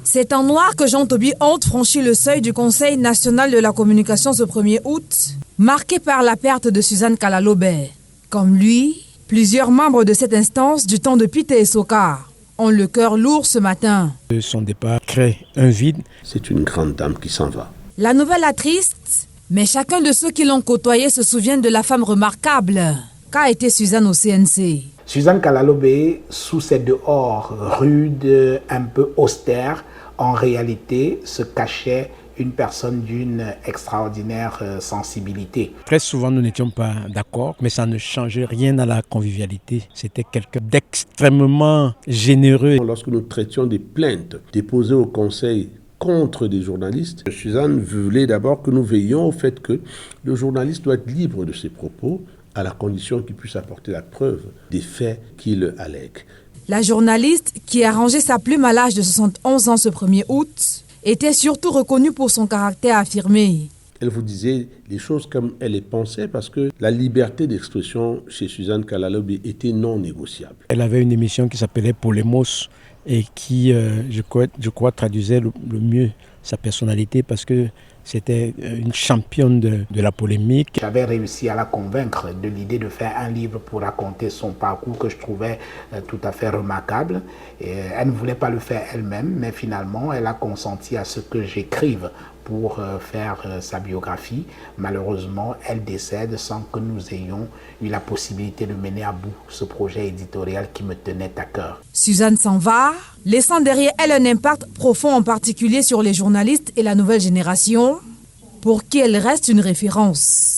C'est en noir que Jean-Toby Honte franchit le seuil du Conseil national de la communication ce 1er août, marqué par la perte de Suzanne Kalalobé. Comme lui, plusieurs membres de cette instance du temps de Pité et Sokar ont le cœur lourd ce matin. Son départ crée un vide. C'est une grande dame qui s'en va. La nouvelle attriste, mais chacun de ceux qui l'ont côtoyée se souviennent de la femme remarquable qu'a été Suzanne au CNC. Suzanne Kalalobé, sous ses dehors rudes, un peu austères, en réalité se cachait une personne d'une extraordinaire sensibilité. Très souvent, nous n'étions pas d'accord, mais ça ne changeait rien à la convivialité. C'était quelqu'un d'extrêmement généreux. Lorsque nous traitions des plaintes déposées au Conseil contre des journalistes, Suzanne voulait d'abord que nous veillions au fait que le journaliste doit être libre de ses propos, à la condition qu'il puisse apporter la preuve des faits qu'il allègue. La journaliste, qui a rangé sa plume à l'âge de 71 ans ce 1er août, était surtout reconnue pour son caractère affirmé. Elle vous disait les choses comme elle les pensait parce que la liberté d'expression chez Suzanne Kalalobé était non négociable. Elle avait une émission qui s'appelait Polemos et qui, je crois, traduisait le mieux sa personnalité parce que c'était une championne de la polémique. J'avais réussi à la convaincre de l'idée de faire un livre pour raconter son parcours que je trouvais tout à fait remarquable. Et elle ne voulait pas le faire elle-même, mais finalement, elle a consenti à ce que j'écrive pour faire sa biographie. Malheureusement, elle décède sans que nous ayons eu la possibilité de mener à bout ce projet éditorial qui me tenait à cœur. Suzanne s'en va, laissant derrière elle un impact profond en particulier sur les journalistes et la nouvelle génération, pour qui elle reste une référence.